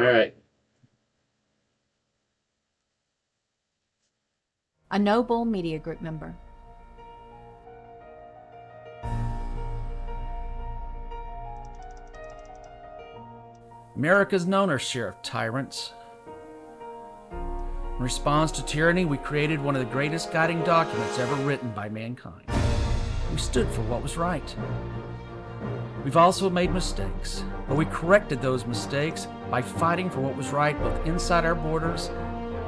All right. A Noble Media Group member. America's known our share of tyrants. In response to tyranny, we created one of the greatest guiding documents ever written by mankind. We stood for what was right. We've also made mistakes, but we corrected those mistakes by fighting for what was right both inside our borders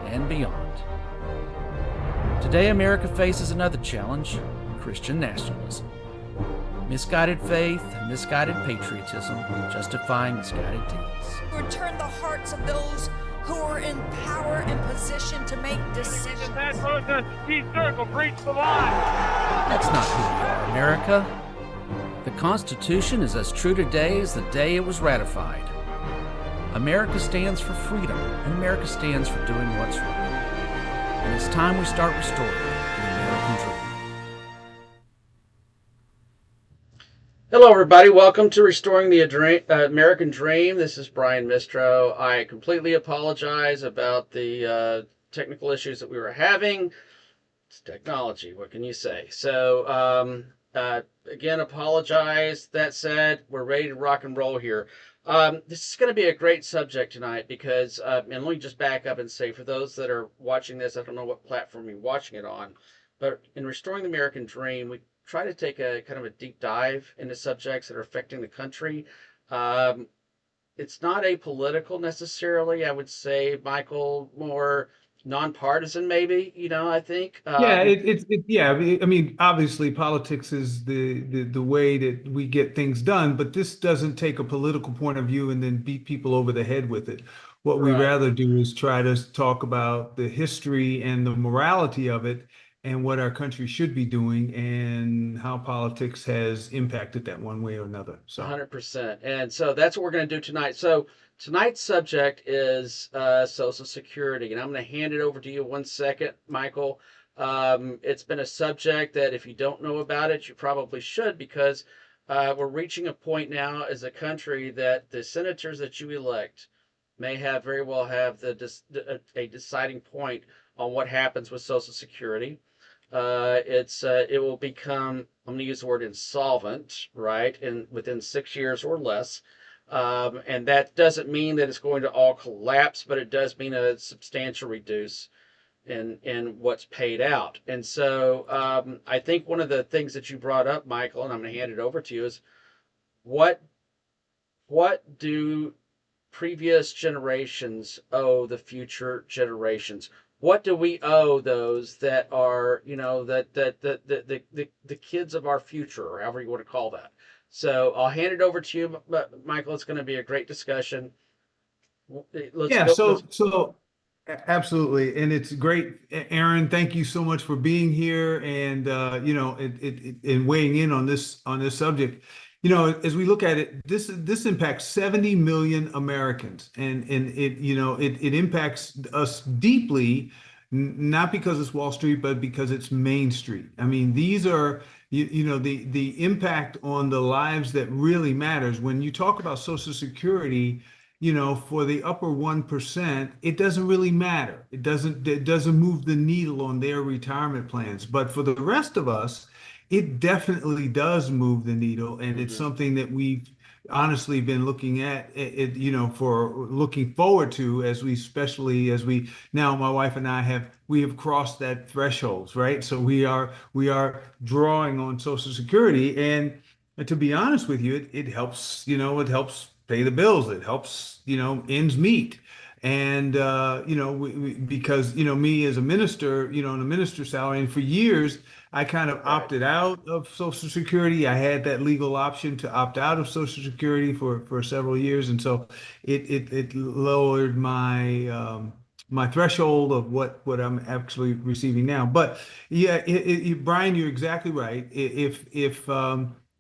and beyond. Today, America faces another challenge: Christian nationalism. Misguided faith and misguided patriotism justifying misguided deeds. Return the hearts of those who are in power and position to make decisions. That's not who we are, America. The Constitution is as true today as the day it was ratified. America stands for freedom, and America stands for doing what's right. And it's time we start restoring the American dream. Hello, everybody. Welcome to Restoring the American Dream. This is Brian Mistro. I completely apologize about the technical issues that we were having. It's technology. What can you say? Again, apologize. That said, we're ready to rock and roll here. This is going to be a great subject tonight because, and let me just back up and say, for those that are watching this, I don't know what platform you're watching it on, but in Restoring the American Dream, we try to take a kind of a deep dive into subjects that are affecting the country. Um, it's not apolitical necessarily. I would say, Michael, more nonpartisan, maybe. I think. Yeah, yeah. I mean, obviously, politics is the way that we get things done, but this doesn't take a political point of view and then beat people over the head with it. What we Right. rather do is try to talk about the history and the morality of it and what our country should be doing and how politics has impacted that one way or another. So. 100%. And so that's what we're going to do tonight. So tonight's subject is Social Security. And I'm going to hand it over to you one second, Michael. It's been a subject that if you don't know about it, you probably should, because we're reaching a point now as a country that the senators that you elect may have very well have a deciding point on what happens with Social Security. It will become, I'm going to use the word insolvent, right, in within 6 years or less. And that doesn't mean that it's going to all collapse, but it does mean a substantial reduce in what's paid out. And so I think one of the things that you brought up, Michael, and I'm going to hand it over to you, is what what do previous generations owe the future generations? What do we owe those that are, the kids of our future, or however you want to call that? So I'll hand it over to you, Michael. It's going to be a great discussion. Let's Yeah, go. Let's. absolutely, and it's great, Aaron. Thank you so much for being here and and weighing in on this subject. As we look at it, this impacts 70 million Americans, and it impacts us deeply, not because it's Wall Street, but because it's Main Street. I mean, these are the impact on the lives that really matters. When you talk about Social Security, for the upper 1%, it doesn't really matter. It doesn't move the needle on their retirement plans. But for the rest of us, it definitely does move the needle. And it's Mhm. something that we've honestly been looking at for looking forward to especially as we now, my wife and we have crossed that threshold, right? So we are drawing on Social Security, and to be honest with you, it helps, it helps pay the bills. It helps, ends meet. And, because, me as a minister, in a minister's salary, and for years, I kind of Right. opted out of Social Security. I had that legal option to opt out of Social Security for several years. And so it lowered my threshold of what I'm actually receiving now. But yeah, Brian, you're exactly right. If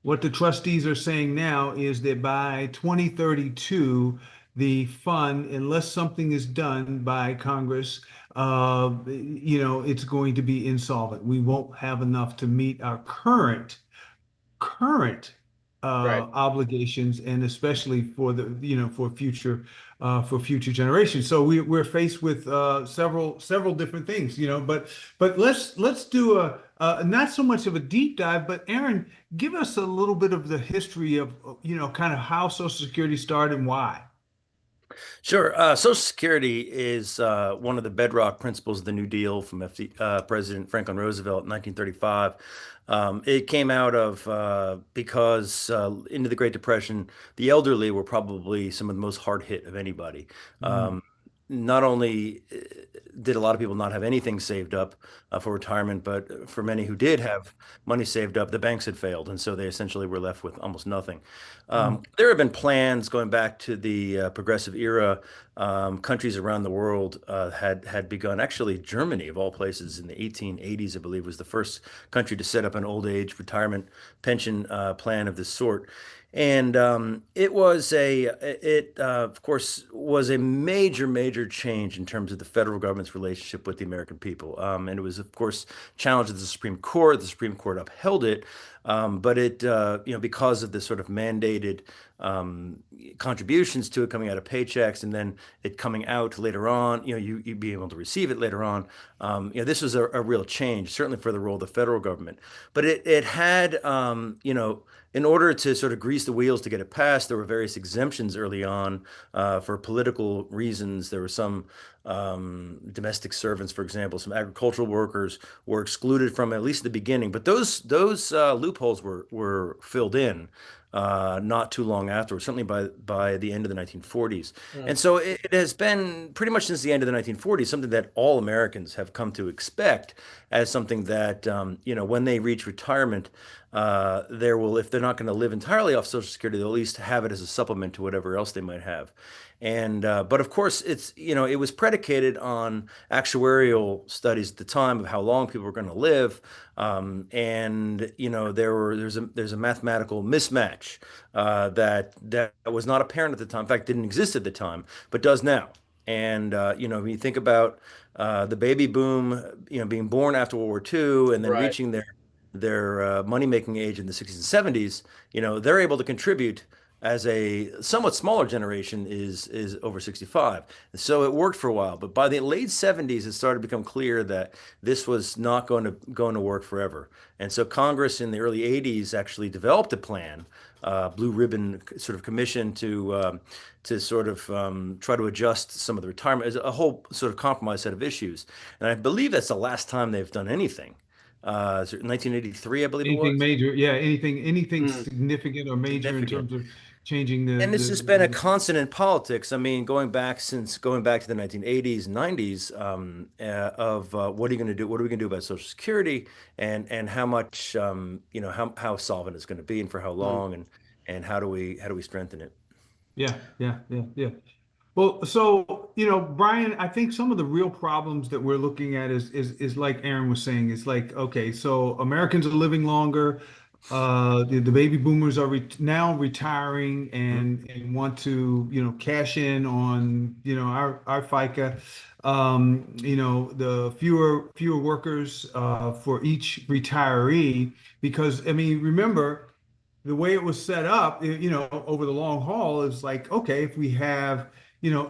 what the trustees are saying now is that by 2032, the fund, unless something is done by Congress, it's going to be insolvent. We won't have enough to meet our current Right. obligations, and especially for for future. for future generations. So we're faced with several different things, but let's do a not so much of a deep dive, but Aaron, give us a little bit of the history of kind of how Social Security started and why. Sure. Social Security is one of the bedrock principles of the New Deal from President Franklin Roosevelt in 1935. It came out of because into the Great Depression, the elderly were probably some of the most hard hit of anybody. Mm, Not only did a lot of people not have anything saved up for retirement, but for many who did have money saved up, the banks had failed, and so they essentially were left with almost nothing. mm, There have been plans going back to the progressive era. Countries around the world had begun. Actually, Germany, of all places, in the 1880s, I believe, was the first country to set up an old age retirement pension plan of this sort. And of course, was a major, major change in terms of the federal government's relationship with the American people. And it was, of course, challenged at the Supreme Court. The Supreme Court upheld it, but because of the sort of mandated contributions to it coming out of paychecks, and then it coming out later on, you'd be able to receive it later on. This was a real change, certainly for the role of the federal government. But it had, in order to sort of grease the wheels to get it passed, there were various exemptions early on for political reasons. There were some domestic servants, for example, some agricultural workers were excluded from it, at least at the beginning. But those loopholes were filled in not too long afterwards, certainly by the end of the 1940s. Mm. And so it has been pretty much since the end of the 1940s something that all Americans have come to expect as something that when they reach retirement, if they're not going to live entirely off Social Security, they'll at least have it as a supplement to whatever else they might have. And but of course, it was predicated on actuarial studies at the time of how long people were going to live, and there's a mathematical mismatch that was not apparent at the time. In fact, didn't exist at the time, but does now. And when you think about the baby boom, being born after World War II and then Right. reaching their money-making age in the 60s and 70s, they're able to contribute as a somewhat smaller generation is over 65. And so it worked for a while, but by the late 70s, it started to become clear that this was not going to work forever. And so Congress in the early 80s actually developed a plan, blue ribbon sort of commission to sort of try to adjust some of the retirement, a whole sort of compromise set of issues. And I believe that's the last time they've done anything. 1983, I believe it Anything was. major? Yeah, anything Mm. significant or major in Significant. terms of changing the And this has been a constant in politics. I mean, going back to the 1980s, 90s, what are you going to do? What are we going to do about Social Security, and how much, how solvent it's going to be, and for how Mm. long, and how do we strengthen it? yeah. Well, so Brian, I think some of the real problems that we're looking at is like Aaron was saying. It's like, okay, so Americans are living longer. The baby boomers are now retiring Mhm. and want to cash in on our FICA. The fewer workers for each retiree, because I mean, remember the way it was set up, over the long haul is like, okay, if we have,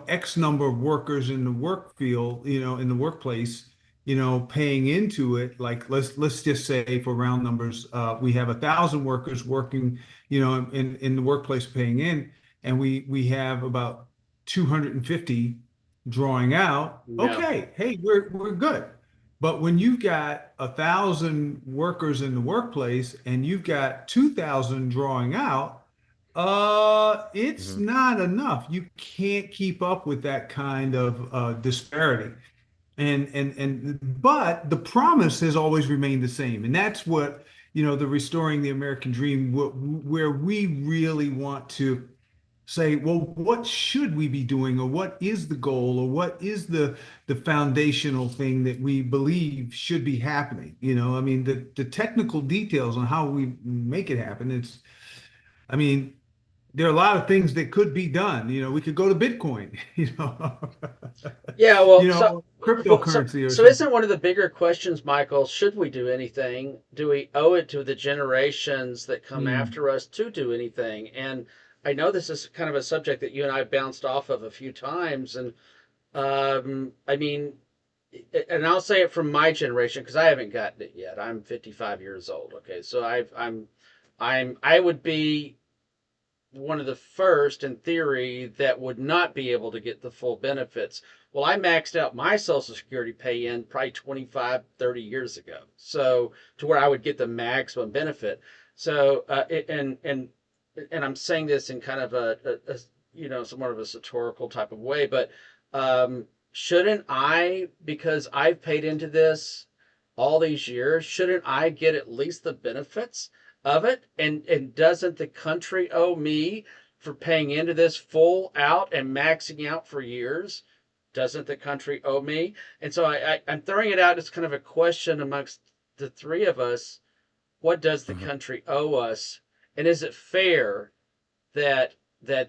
X number of workers in the work field, in the workplace, paying into it, like let's just say for round numbers, we have 1,000 workers working, in the workplace paying in, and we have about 250 drawing out. No. Okay, hey, we're good. But when you've got 1,000 workers in the workplace and you've got 2,000 drawing out, it's Mhm. not enough. You can't keep up with that kind of disparity. But the promise has always remained the same, and that's what the restoring the American dream, where we really want to say, well, what should we be doing, or what is the goal, or what is the foundational thing that we believe should be happening? I mean, the technical details on how we make it happen. I mean, there are a lot of things that could be done. We could go to Bitcoin, Yeah, well, so cryptocurrency or so something. isn't one of the bigger questions, Michael, should we do anything? Do we owe it to the generations that come Hmm. after us to do anything? And I know this is kind of a subject that you and I bounced off of a few times, and I mean, and I'll say it from my generation because I haven't gotten it yet. I'm 55 years old. Okay, so I would be one of the first in theory that would not be able to get the full benefits. Well, I maxed out my Social Security pay in probably 25, 30 years ago. So to where I would get the maximum benefit. So, and I'm saying this in kind of somewhat of a satirical type of way, but shouldn't I, because I've paid into this all these years, shouldn't I get at least the benefits of it? And doesn't the country owe me for paying into this full out and maxing out for years? Doesn't the country owe me? And so I'm throwing it out as kind of a question amongst the three of us. What does the Mhm. country owe us? And is it fair that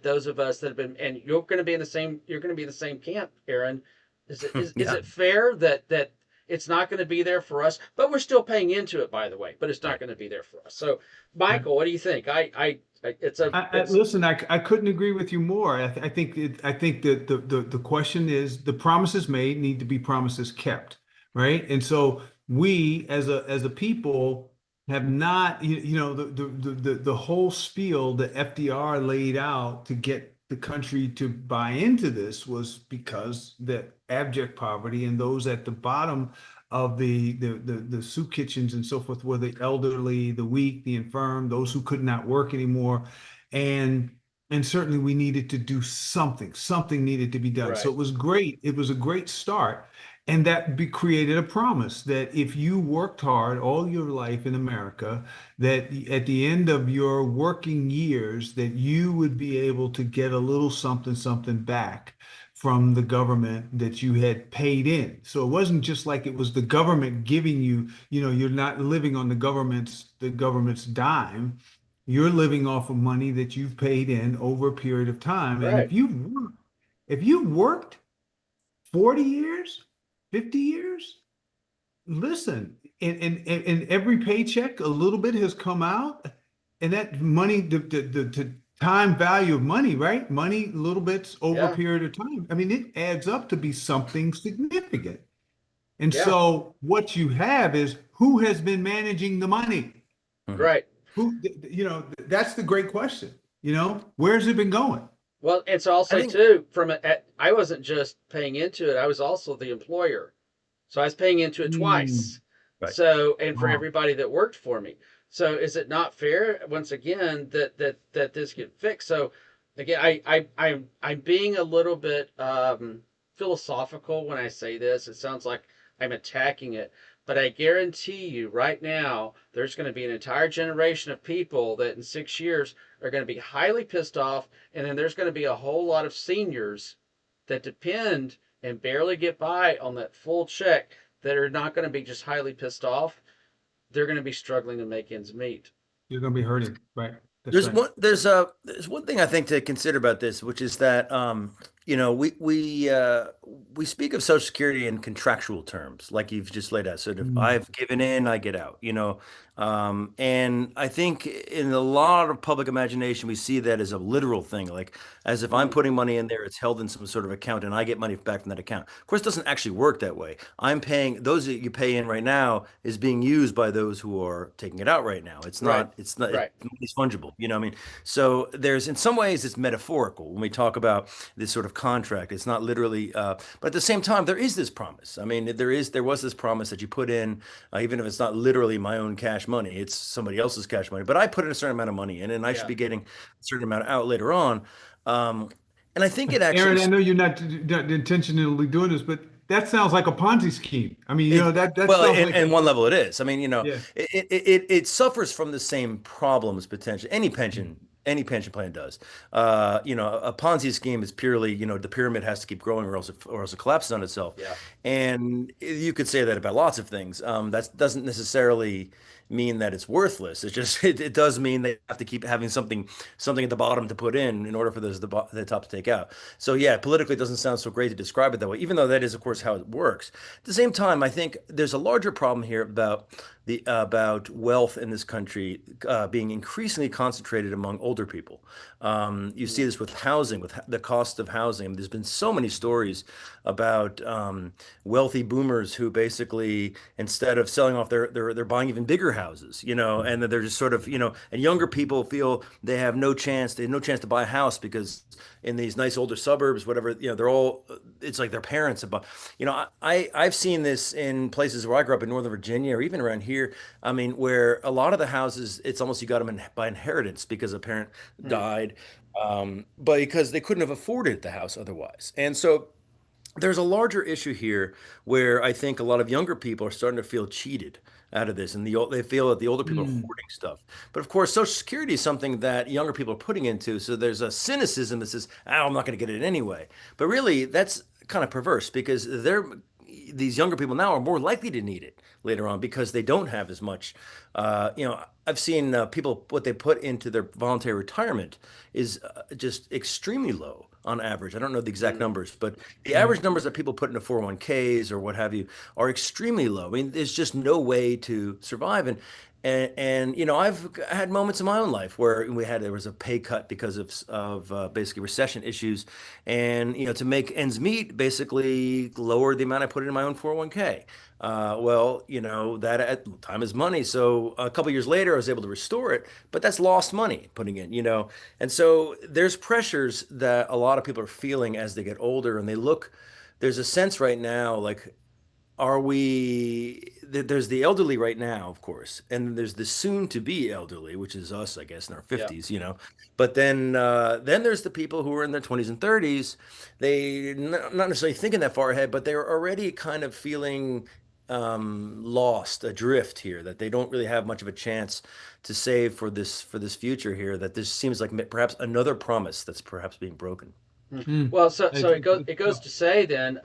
those of us that have been, and you're going to be in the same camp, Aaron. Is Yeah, it fair that it's not going to be there for us, but we're still paying into it, by the way, but it's not right. going to be there for us. So, Michael, what do you think? It's Listen, I couldn't agree with you more. I think that the question is the promises made need to be promises kept, right? And so we as a people have not, the whole spiel that FDR laid out to get the country to buy into this was because that abject poverty and those at the bottom of the soup kitchens and so forth were the elderly, the weak, the infirm, those who could not work anymore. And and certainly we needed to do something. Something needed to be done. So right, it was great. It was a great start. And that created a promise that if you worked hard all your life in America, that at the end of your working years, that you would be able to get a little something, something back from the government that you had paid in. So it wasn't just like it was the government giving you, you're not living on the government's dime. You're living off of money that you've paid in over a period of time. And right. if you've worked 40 years, 50 years, listen, in every paycheck, a little bit has come out, and that money, the time value of money, right? Money, little bits over a Yeah, period of time. I mean, it adds up to be something significant. And yeah, so what you have is who has been managing the money? Mhm. right. That's the great question. Where's it been going? Well, and so I'll I say think too, I wasn't just paying into it; I was also the employer. So I was paying into it Hmm. twice. right. So, and for Wow. everybody that worked for me. So is it not fair once again that this get fixed? So again, I'm being a little bit philosophical when I say this. It sounds like I'm attacking it, but I guarantee you right now there's going to be an entire generation of people that in 6 years are going to be highly pissed off, and then there's going to be a whole lot of seniors that depend and barely get by on that full check that are not going to be just highly pissed off. They're going to be struggling to make ends meet. You're going to be hurting, right? That's right. There's one thing I think to consider about this, which is that we speak of Social Security in contractual terms, like you've just laid out. So if Mm. I've given in, I get out, and I think in a lot of public imagination, we see that as a literal thing, like as if I'm Mm, putting money in there, it's held in some sort of account, and I get money back from that account. Of course, it doesn't actually work that way. I'm paying those that you pay in right now is being used by those who are taking it out right now. right, It's right. money's fungible, you know what I mean? So there's, in some ways, it's metaphorical when we talk about this sort of contract. It's not literally, but at the same time, there is this promise. I mean, there was this promise that you put in, even if it's not literally my own cash money, it's somebody else's cash money. But I put in a certain amount of money in, and I should Yeah, be getting a certain amount out later on. Um, and I think it actually, Aaron, I know you're not intentionally doing this, but that sounds like a Ponzi scheme. I mean, it that well, sounds like in one level, it is. I mean, yeah. it suffers from the same problems potentially. Any pension plan does. A Ponzi scheme is purely, the pyramid has to keep growing or else it collapses on itself. yeah, And you could say that about lots of things. That doesn't necessarily mean that it's worthless. It's just it does mean they have to keep having something at the bottom to put in order for those the top to take out. So yeah, politically it doesn't sound so great to describe it that way, even though that is of course how it works. At the same time, I think there's a larger problem here about wealth in this country being increasingly concentrated among older people. You see this with housing, with the cost of housing. There's been so many stories about wealthy boomers who basically, instead of selling off, they're buying even bigger houses, and that they're just sort of, and younger people feel they have no chance to buy a house because in these nice older suburbs, whatever, they're all, it's like their parents have bought. I've seen this in places where I grew up in Northern Virginia or even around here. I mean, where a lot of the houses, it's almost you got them by inheritance because a parent Mm. died, but because they couldn't have afforded the house otherwise. And so there's a larger issue here where I think a lot of younger people are starting to feel cheated out of this, and they feel that the older people are Mm. hoarding stuff. But of course, Social Security is something that younger people are putting into, so there's a cynicism that says, "Oh, I'm not going to get it anyway." But really, that's kind of perverse because these younger people now are more likely to need it later on because they don't have as much. I've seen people what they put into their voluntary retirement is just extremely low on average. I don't know the exact Mm. numbers, but the Right. average numbers that people put into 401ks or what have you are extremely low. I mean, there's just no way to survive. And I've had moments in my own life where there was a pay cut because of basically recession issues, and to make ends meet, basically lowered the amount I put in my own 401k. Well, that at time is money. So a couple years later, I was able to restore it, but that's lost money putting in. And so there's pressures that a lot of people are feeling as they get older, and there's a sense right now, like, there's the elderly right now, of course, and then there's the soon to be elderly, which is us, I guess, in our Yeah. 50s. But then there's the people who are in their 20s and 30s. Not necessarily thinking that far ahead, but they're already kind of feeling lost, adrift here, that they don't really have much of a chance to save for this future here, that this seems like perhaps another promise that's perhaps being broken. Mm. Mm. Well, so It's- it goes to say then,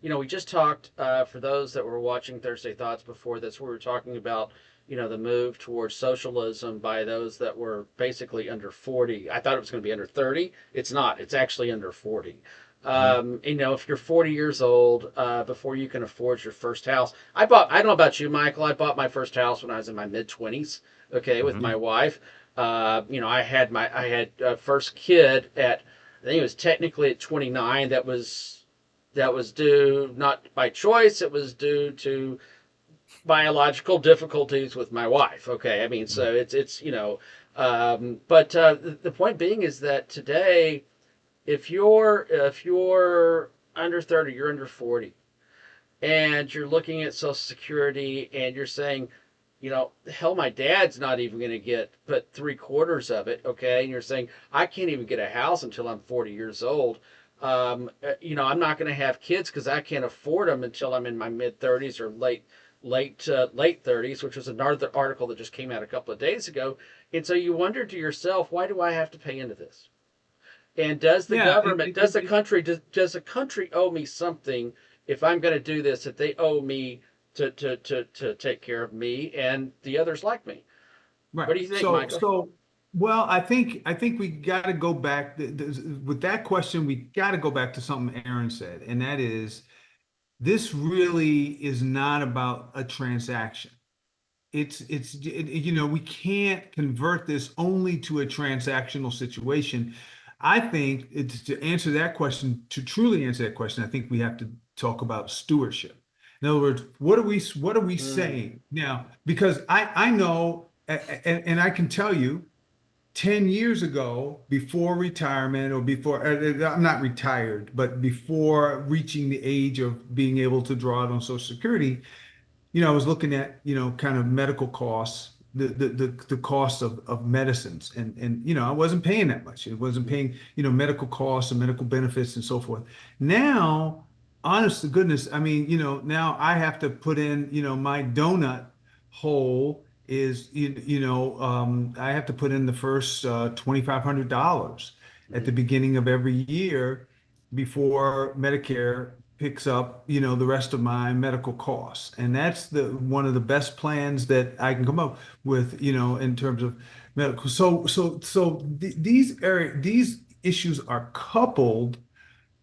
we just talked for those that were watching Thursday Thoughts before this, we were talking about the move towards socialism by those that were basically under 40. I thought it was going to be under 30. It's not. It's actually under 40. Mhm. If you're 40 years old, before you can afford your first house, I don't know about you, Michael. I bought my first house when I was in my mid 20s. Okay, with Mhm. my wife. I had first kid at, I think it was technically at 29. That was due not by choice. It was due to biological difficulties with my wife. Okay, I mean, so it's but the point being is that today, if you're under 30, you're under 40, and you're looking at Social Security, and you're saying, hell, my dad's not even going to get but three-quarters of it. Okay, and you're saying I can't even get a house until I'm 40 years old. I'm not going to have kids because I can't afford them until I'm in my mid 30s or late 30s, which was another article that just came out a couple of days ago. And so you wonder to yourself, why do I have to pay into this? And does the Yeah. government, does the country owe me something if I'm going to do this, that they owe me to take care of me and the others like me? Right. What do you think, Michael? Well, I think we got to go back with that question. We got to go back to something Aaron said, and that is this really is not about a transaction. We can't convert this only to a transactional situation. I think to answer that question, to truly answer that question, I think we have to talk about stewardship. In other words, what are we Mm, saying now? Because I know, and I can tell you, 10 years ago, before retirement or before, I'm not retired, but before reaching the age of being able to draw out on Social Security, I was looking at, kind of medical costs, the cost of medicines, and I wasn't paying that much. It wasn't mm, paying, medical costs and medical benefits and so forth. Now, honest to goodness, I mean, now I have to put in, my donut hole is, I have to put in the first $2,500 at the mm, beginning of every year before Medicare. picks up, the rest of my medical costs. And that's the one of the best plans that I can come up with, in terms of medical. These issues are coupled,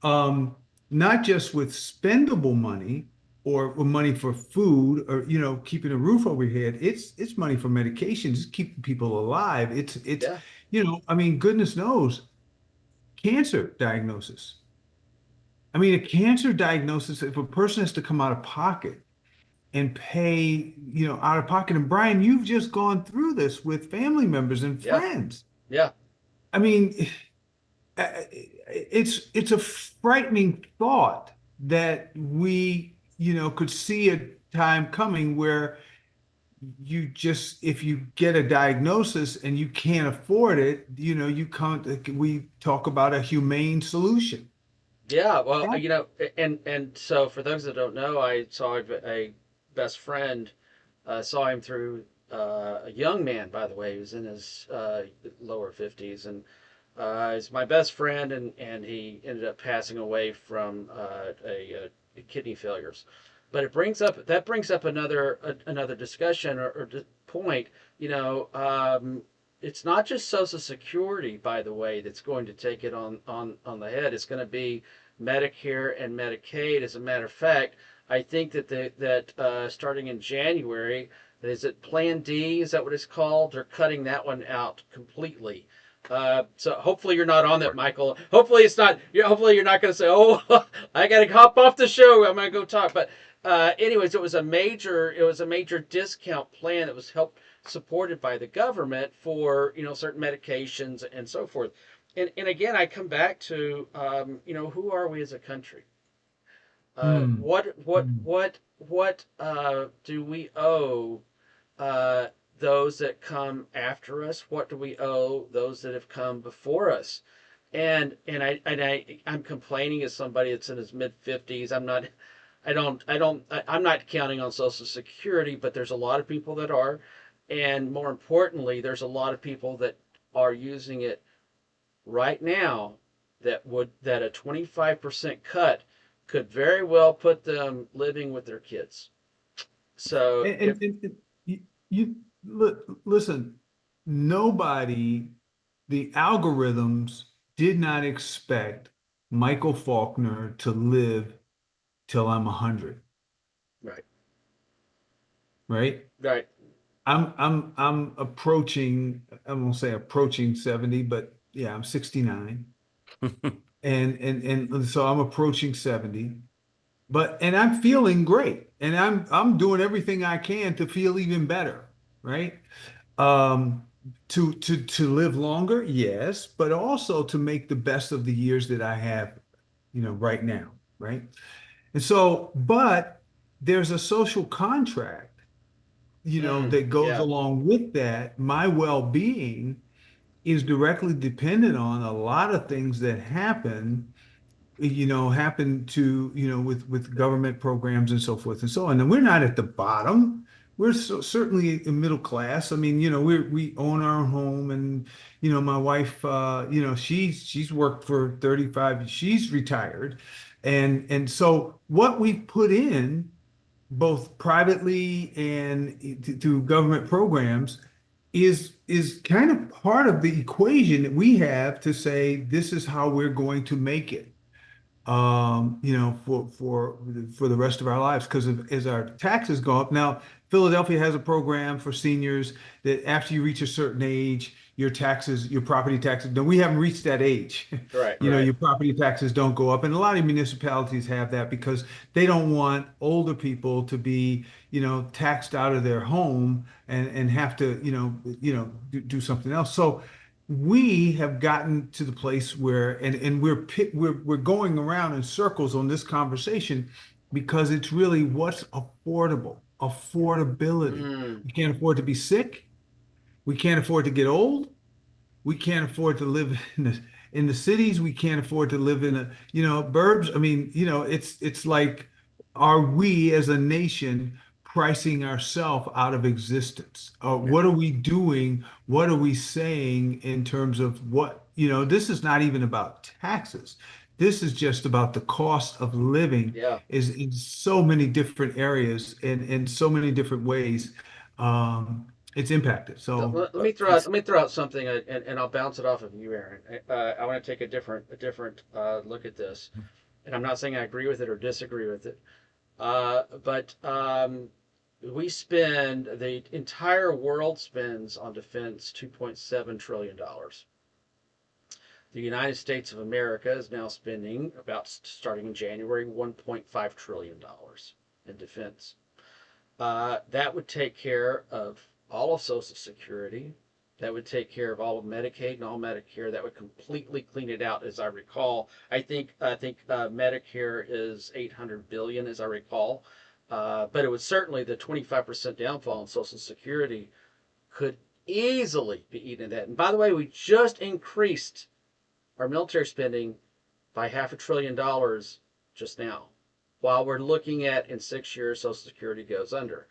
um, not just with spendable money or money for food or, keeping a roof over your head. It's money for medications, keeping people alive. It's, Yeah. I mean, goodness knows, cancer diagnosis. I mean, a cancer diagnosis, if a person has to come out of pocket and pay, out of pocket. And Brian, you've just gone through this with family members and Yeah. friends. Yeah. I mean, it's a frightening thought that we, could see a time coming where you just, if you get a diagnosis and you can't afford it, you can't, we talk about a humane solution. Yeah, well, and so for those that don't know, I saw a best friend, saw him through a young man, by the way, he was in his lower 50s, and he's my best friend, and he ended up passing away from kidney failures. But that brings up another discussion or point. It's not just Social Security, by the way, that's going to take it on the head. It's going to be Medicare and Medicaid. As a matter of fact, I think that starting in January, is it Plan D? Is that what it's called? They're cutting that one out completely. So hopefully you're not on that, Michael. Hopefully it's not. Hopefully you're not going to say, "Oh, I got to hop off the show. I'm going to go talk." But anyways, it was a major discount plan that was supported by the government for certain medications and so forth. And again, I come back to who are we as a country? Mm, What do we owe those that come after us? What do we owe those that have come before us? I'm complaining as somebody that's in his mid 50s. I'm not counting on Social Security, but there's a lot of people that are, and more importantly, there's a lot of people that are using it right now that a 25% cut could very well put them living with their kids. So if listen, nobody, the algorithms did not expect Michael Faulkner to live till I'm 100, right, right? right, I'm approaching, I won't say approaching 70, but yeah, I'm 69. And so I'm approaching 70. And I'm feeling great. And I'm doing everything I can to feel even better, right? Um, to live longer, yes, but also to make the best of the years that I have, right now, right? And so, but there's a social contract, that goes yeah, along with that. My well-being is directly dependent on a lot of things that happen to, with government programs and so forth and so on. And we're not at the bottom. We're certainly in middle class. I mean, we own our home, and my wife, she's worked for 35, she's retired. And so what we put in, both privately and through government programs, is kind of part of the equation that we have to say this is how we're going to make it, for the rest of our lives. Because as our taxes go up now, Philadelphia has a program for seniors that after you reach a certain age, your property taxes. No, we haven't reached that age. right, right. Your property taxes don't go up, and a lot of municipalities have that because they don't want older people to be, taxed out of their home and have to, do something else. So we have gotten to the place where, and we're going around in circles on this conversation because it's really what's affordable, affordability. Mm, We can't afford to be sick. We can't afford to get old. We can't afford to live in the cities. We can't afford to live in burbs. I mean, it's like, are we as a nation pricing ourselves out of existence? yeah, What are we doing? What are we saying in terms of what, this is not even about taxes. This is just about the cost of living Yeah. is in so many different areas and in so many different ways. It's impacted. So So let me throw out it's something, and I'll bounce it off of you, Aaron. I want to take a different look at this, and I'm not saying I agree with it or disagree with it, but we spend the entire world spends on defense $2.7 trillion. The United States of America is now spending about starting in January $1.5 trillion in defense. That would take care of all of Social Security. That would take care of all of Medicaid and all Medicare. That would completely clean it out, as I recall. I think Medicare is 800 billion, as I recall. But it was certainly the 25% downfall in Social Security could easily be eaten at that. And by the way, we just increased our military spending by $500 billion just now, while we're looking at in 6 years Social Security goes under,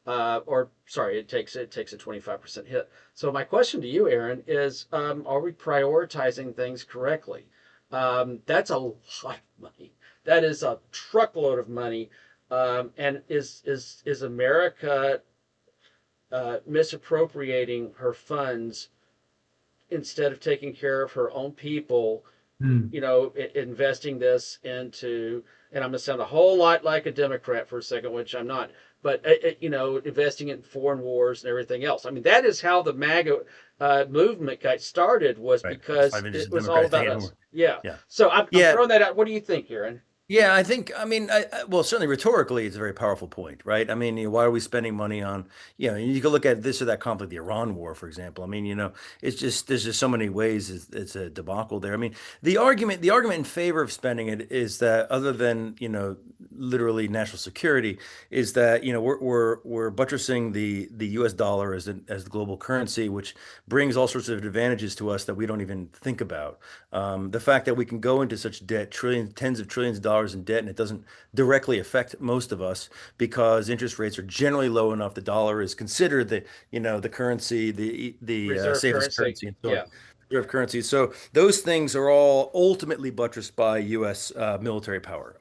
or sorry, it takes a 25% hit. So my question to you, Aaron, is are we prioritizing things correctly? That's a lot of money. That is a truckload of money. And is America misappropriating her funds instead of taking care of her own people, mm, investing this into, and I'm going to sound a whole lot like a Democrat for a second, which I'm not, but, investing in foreign wars and everything else. I mean, that is how the MAGA movement got started, was Right. That's why because they're just it a was all Democrat about thing us. anymore. Yeah. Yeah. So I'm Yeah. throwing that out. What do you think, Aaron? Yeah, I think, I mean, well, certainly rhetorically, it's a very powerful point, right? I mean, why are we spending money on, you can look at this or that conflict, the Iran war, for example. I mean, it's just, there's just so many ways it's a debacle there. I mean, the argument in favor of spending it is that other than, literally national security, is that, we're buttressing the US dollar as the global currency, which brings all sorts of advantages to us that we don't even think about. The fact that we can go into such debt, trillions, tens of trillions of dollars in debt, and it doesn't directly affect most of us because interest rates are generally low enough. The dollar is considered the currency, the Reserve safest currency. currency, and so on. Yeah. Reserve currency. So those things are all ultimately buttressed by U.S. Military power.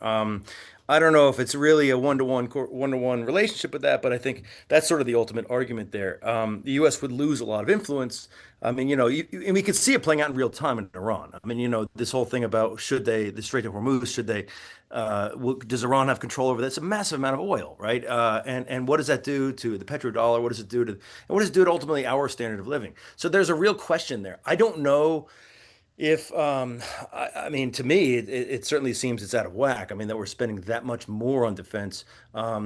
I don't know if it's really a one-to-one relationship with that, but I think that's sort of the ultimate argument there. The U.S. would lose a lot of influence. I mean, and we could see it playing out in real time in Iran. I mean, this whole thing about the Strait of Hormuz, does Iran have control over that? It's a massive amount of oil, right? And what does that do to the petrodollar? What does it do and what does it do to ultimately our standard of living? So there's a real question there. I don't know if I mean, to me, it certainly seems it's out of whack. I mean, that we're spending that much more on defense.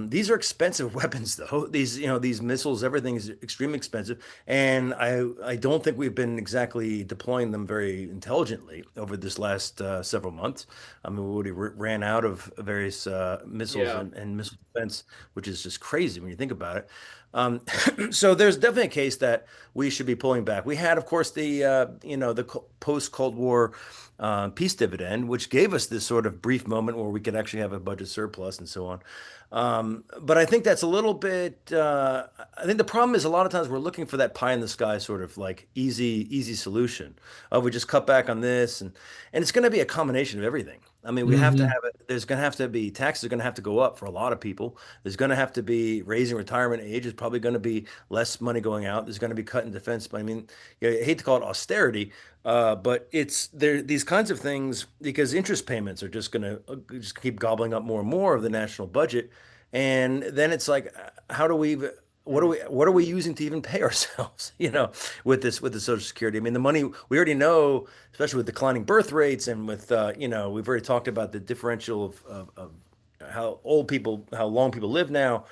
These are expensive weapons, though. These missiles, everything is extremely expensive, and I don't think we've been exactly deploying them very intelligently over this last several months. I mean, we already ran out of various missiles Yeah. and missile defense, which is just crazy when you think about it. So there's definitely a case that we should be pulling back. We had, of course, the post Cold War peace dividend, which gave us this sort of brief moment where we could actually have a budget surplus and so on. But I think that's a little bit. I think the problem is a lot of times we're looking for that pie in the sky sort of like easy solution. We just cut back on this, and it's going to be a combination of everything. I mean, we have to mhm, have it. There's going to have to be taxes are going to have to go up for a lot of people. There's going to have to be raising retirement age. There's probably going to be less money going out. There's going to be cut in defense. But I mean, I hate to call it austerity, but it's there. These kinds of things because interest payments are just going to just keep gobbling up more and more of the national budget, and then it's like, how do we? What are we using to even pay ourselves, with the Social Security? I mean, the money we already know, especially with declining birth rates and with we've already talked about the differential of how long people live now.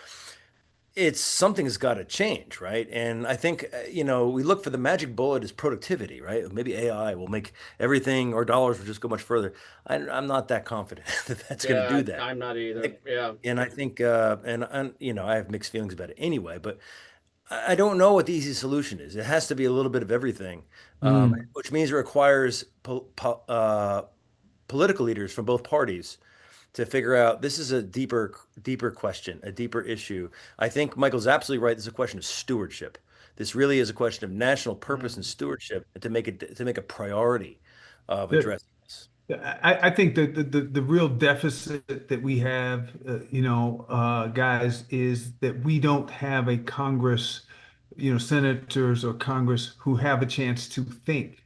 It's something's got to change, right? And I think we look for the magic bullet is productivity, right? Maybe AI will make everything or dollars will just go much further. I'm not that confident that that's going to Yeah. do that. I'm not either. Yeah. And I think, and I have mixed feelings about it anyway, but I don't know what the easy solution is. It has to be a little bit of everything, mm. which means it requires political leaders from both parties to figure out this is a deeper question, a deeper issue. I think Michael's absolutely right. This is a question of stewardship. This really is a question of national purpose and Mhm. stewardship to make a priority of The, addressing this. I think that the real deficit that we have, guys, is that we don't have a Congress, senators or Congress who have a chance to think.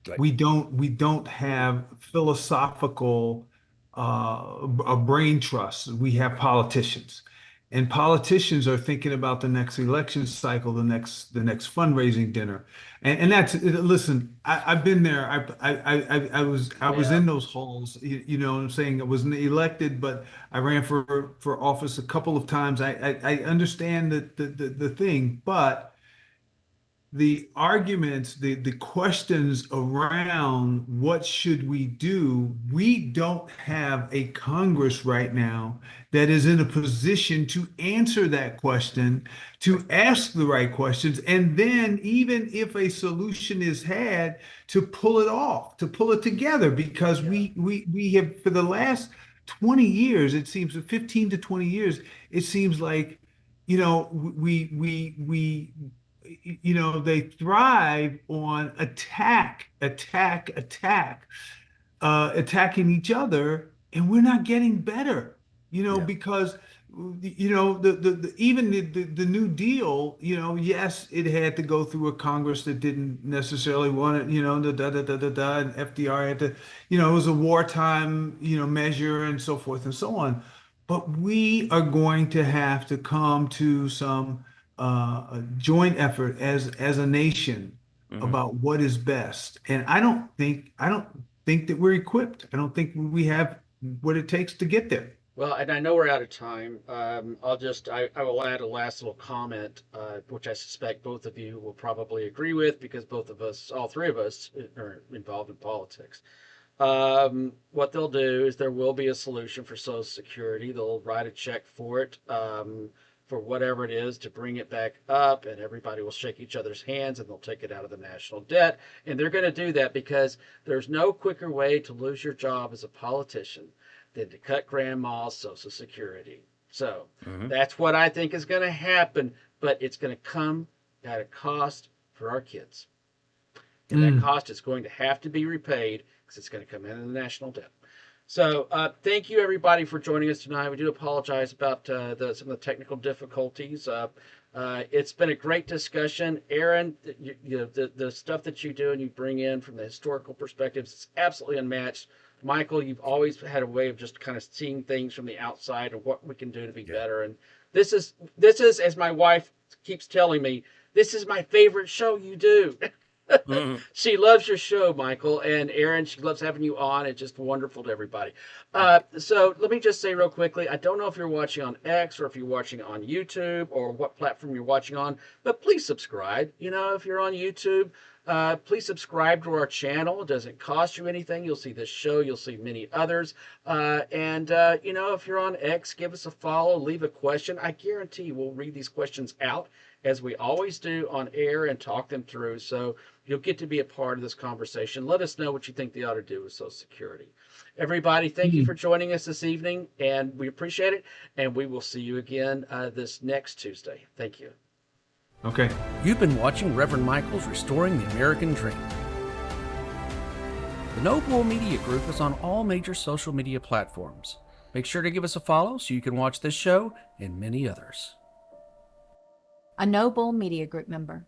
Right. We don't have philosophical a brain trust. We have politicians. And politicians are thinking about the next election cycle, the next fundraising dinner. And that's listen, I've been there. I was Yeah. in those halls, what I'm saying? I wasn't elected, but I ran for office a couple of times. I understand the thing, but the arguments, the questions around what should we do, we don't have a Congress right now that is in a position to answer that question, to ask the right questions, and then even if a solution is had, to pull it off, to pull it together, because Yeah. we have for the last 20 years, it seems 15 to 20 years, it seems like, they thrive on attacking each other, and we're not getting better, Yeah. because even the New Deal, yes, it had to go through a Congress that didn't necessarily want it, the da da da da da, and FDR had to, it was a wartime, measure and so forth and so on. But we are going to have to come to some a joint effort as a nation Hmm. about what is best. And I don't think that we're equipped. I don't think we have what it takes to get there. Well, and I know we're out of time. I will add a last little comment, which I suspect both of you will probably agree with because both of us, all three of us, are involved in politics. What they'll do is there will be a solution for Social Security. They'll write a check for it, for whatever it is to bring it back up, and everybody will shake each other's hands and they'll take it out of the national debt. And they're going to do that because there's no quicker way to lose your job as a politician than to cut grandma's Social Security. So Hmm. that's what I think is going to happen, but it's going to come at a cost for our kids. And that Mm. cost is going to have to be repaid because it's going to come in the national debt. So thank you everybody for joining us tonight. We do apologize about some of the technical difficulties. It's been a great discussion, Aaron. The stuff that you do and you bring in from the historical perspectives is absolutely unmatched. Michael, you've always had a way of just kind of seeing things from the outside and what we can do to be Yeah. better. And this is as my wife keeps telling me, this is my favorite show you do. Hmm. She loves your show, Michael and Aaron. She loves having you on. It's just wonderful to everybody. Thank you. So let me just say real quickly, I don't know if you're watching on X or if you're watching on YouTube or what platform you're watching on, but please subscribe. If you're on YouTube, please subscribe to our channel. It doesn't cost you anything. You'll see this show. You'll see many others. And if you're on X, give us a follow. Leave a question. I guarantee we'll read these questions out as we always do on air and talk them through. So you'll get to be a part of this conversation. Let us know what you think they ought to do with Social Security. Everybody, thank you for Mm. joining us this evening, and we appreciate it. And we will see you again this next Tuesday. Thank you. Okay. You've been watching Reverend Michael's Restoring the American Dream. The No Bull Media Group is on all major social media platforms. Make sure to give us a follow so you can watch this show and many others. A No Bull Media Group member.